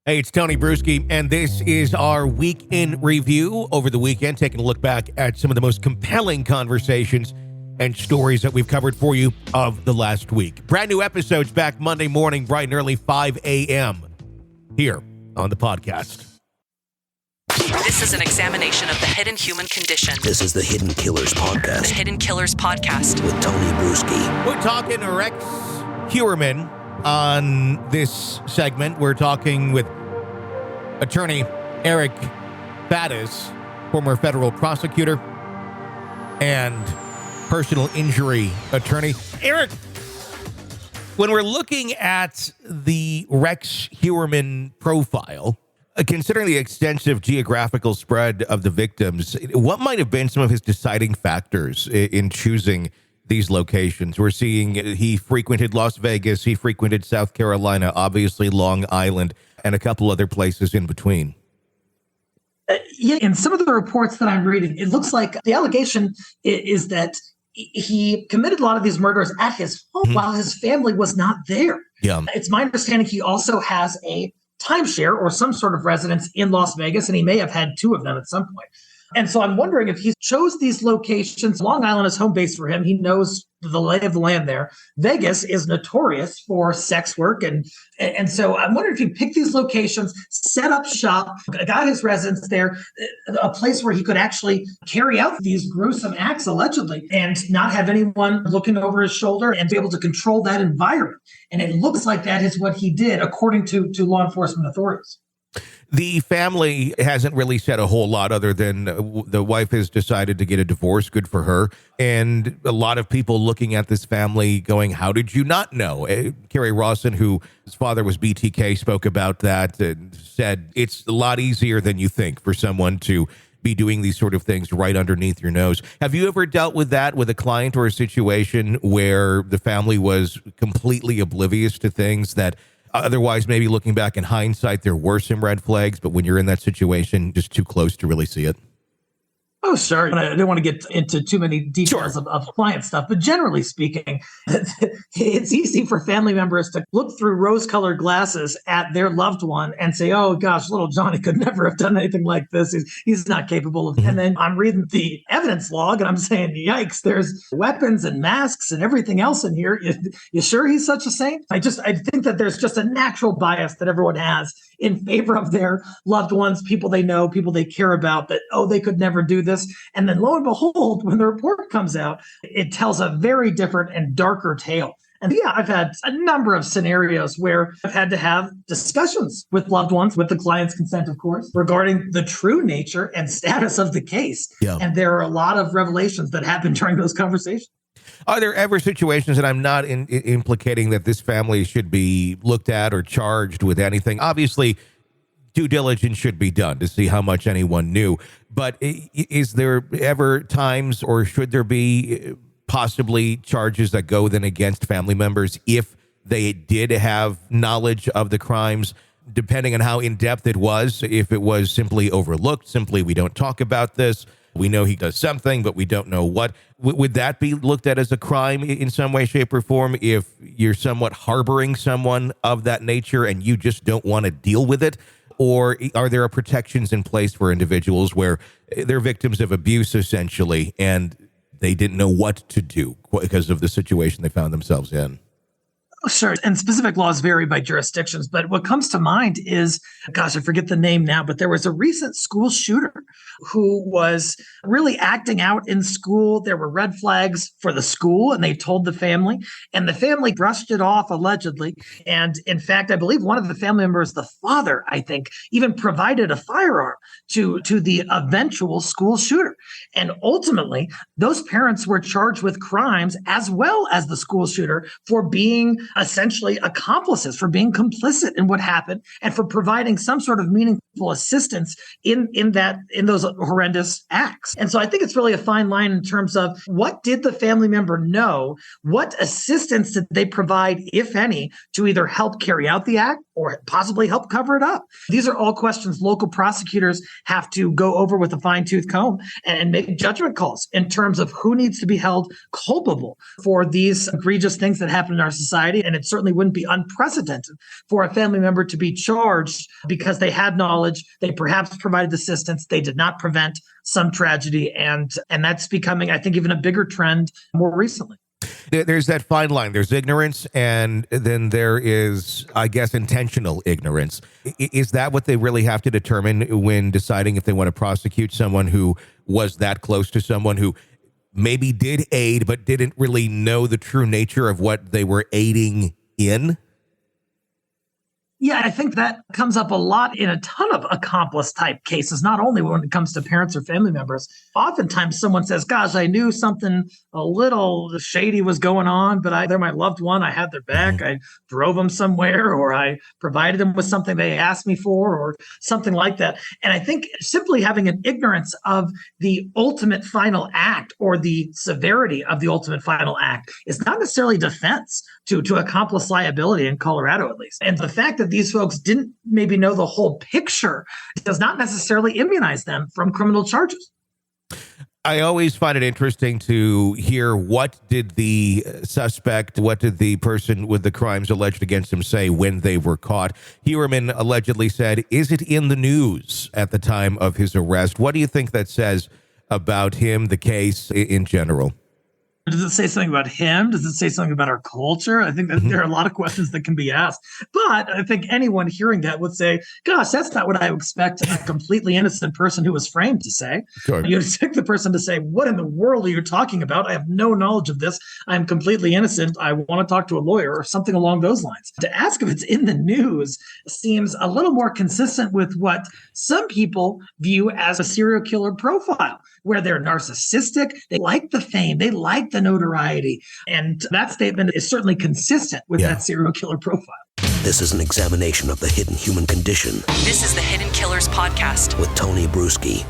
Hey, it's Tony Brueski, and this is our week in review over the weekend, taking a look back at some of the most compelling conversations and stories that we've covered for you of the last week. Brand new episodes back Monday morning, bright and early, 5 a.m. here on the podcast. This is an examination of the hidden human condition. This is the Hidden Killers Podcast. The Hidden Killers Podcast. With Tony Brueski. We're talking Rex Heuerman on this segment. We're talking with attorney Eric Faddis, former federal prosecutor and personal injury attorney. Eric, when we're looking at the Rex Heuerman profile, considering the extensive geographical spread of the victims, what might have been some of his deciding factors in choosing these locations? We're seeing he frequented Las Vegas, he frequented South Carolina, obviously Long Island, and a couple other places in between. Yeah, in some of the reports that I'm reading, it looks like the allegation is that he committed a lot of these murders at his home while his family was not there. Yeah. It's my understanding he also has a timeshare or some sort of residence in Las Vegas, and he may have had two of them at some point. And so I'm wondering if he chose these locations. Long Island is home base for him. He knows the lay of the land there. Vegas is notorious for sex work. And so I'm wondering if he picked these locations, set up shop, got his residence there, a place where he could actually carry out these gruesome acts, allegedly, and not have anyone looking over his shoulder and be able to control that environment. And it looks like that is what he did, according to law enforcement authorities. The family hasn't really said a whole lot other than the wife has decided to get a divorce. Good for her. And a lot of people looking at this family going, how did you not know? Kerry Rawson, whose father was BTK, spoke about that and said it's a lot easier than you think for someone to be doing these sort of things right underneath your nose. Have you ever dealt with that with a client or a situation where the family was completely oblivious to things that otherwise, maybe looking back in hindsight, there were some red flags, but when you're in that situation, just too close to really see it? Oh, sure. I don't want to get into too many details of client stuff, but generally speaking, it's easy for family members to look through rose-colored glasses at their loved one and say, oh, gosh, little Johnny could never have done anything like this. He's not capable of. And then I'm reading the evidence log and I'm saying, yikes, there's weapons and masks and everything else in here. You sure he's such a saint? I think that there's just a natural bias that everyone has in favor of their loved ones, people they know, people they care about, that, oh, they could never do this. And then lo and behold, when the report comes out, it tells a very different and darker tale. And yeah, I've had a number of scenarios where I've had to have discussions with loved ones, with the client's consent, of course, regarding the true nature and status of the case. Yeah. And there are a lot of revelations that happen during those conversations. Are there ever situations, and I'm not implicating that this family should be looked at or charged with anything. Obviously, due diligence should be done to see how much anyone knew. But is there ever times, or should there be possibly charges that go then against family members if they did have knowledge of the crimes, depending on how in-depth it was? If it was simply overlooked, simply we don't talk about this, we know he does something, but we don't know what. Would that be looked at as a crime in some way, shape, or form if you're somewhat harboring someone of that nature and you just don't want to deal with it? Or are there protections in place for individuals where they're victims of abuse, essentially, and they didn't know what to do because of the situation they found themselves in? Sure. And specific laws vary by jurisdictions. But what comes to mind is, gosh, I forget the name now, but there was a recent school shooter who was really acting out in school. There were red flags for the school, and they told the family, and the family brushed it off, allegedly. And in fact, I believe one of the family members, the father, I think, even provided a firearm to the eventual school shooter. And ultimately, those parents were charged with crimes as well as the school shooter for being essentially accomplices, for being complicit in what happened, and for providing some sort of meaningful assistance in those horrendous acts. And so I think it's really a fine line in terms of what did the family member know? What assistance did they provide, if any, to either help carry out the act or possibly help cover it up? These are all questions local prosecutors have to go over with a fine-tooth comb and make judgment calls in terms of who needs to be held culpable for these egregious things that happen in our society. and it certainly wouldn't be unprecedented for a family member to be charged because they had knowledge, they perhaps provided assistance, they did not prevent some tragedy, and that's becoming, I think, even a bigger trend more recently. There's that fine line. There's ignorance, and then there is, I guess, intentional ignorance. Is that what they really have to determine when deciding if they want to prosecute someone who was that close to someone who maybe did aid but didn't really know the true nature of what they were aiding in? Yeah, I think that comes up a lot in a ton of accomplice type cases, not only when it comes to parents or family members. Oftentimes someone says, gosh, I knew something a little shady was going on, but they're my loved one. I had their back. I drove them somewhere, or I provided them with something they asked me for, or something like that. And I think simply having an ignorance of the ultimate final act or the severity of the ultimate final act is not necessarily defense to accomplice liability in Colorado, at least. And the fact that these folks didn't maybe know the whole picture does not necessarily immunize them from criminal charges. I always find it interesting to hear what did the suspect, what did the person with the crimes alleged against him say when they were caught. Heuerman allegedly said, "Is it in the news?" at the time of his arrest. What do you think that says about him, the case in general? Does it say something about him? Does it say something about our culture? I think that there are a lot of questions that can be asked. But I think anyone hearing that would say, gosh, that's not what I expect a completely innocent person who was framed to say. Sure. You'd expect the person to say, what in the world are you talking about? I have no knowledge of this. I'm completely innocent. I want to talk to a lawyer, or something along those lines. To ask if it's in the news seems a little more consistent with what some people view as a serial killer profile, where they're narcissistic, they like the fame, they like the notoriety. And that statement is certainly consistent with that serial killer profile. This is an examination of the hidden human condition. This is the Hidden Killers Podcast with Tony Brueski.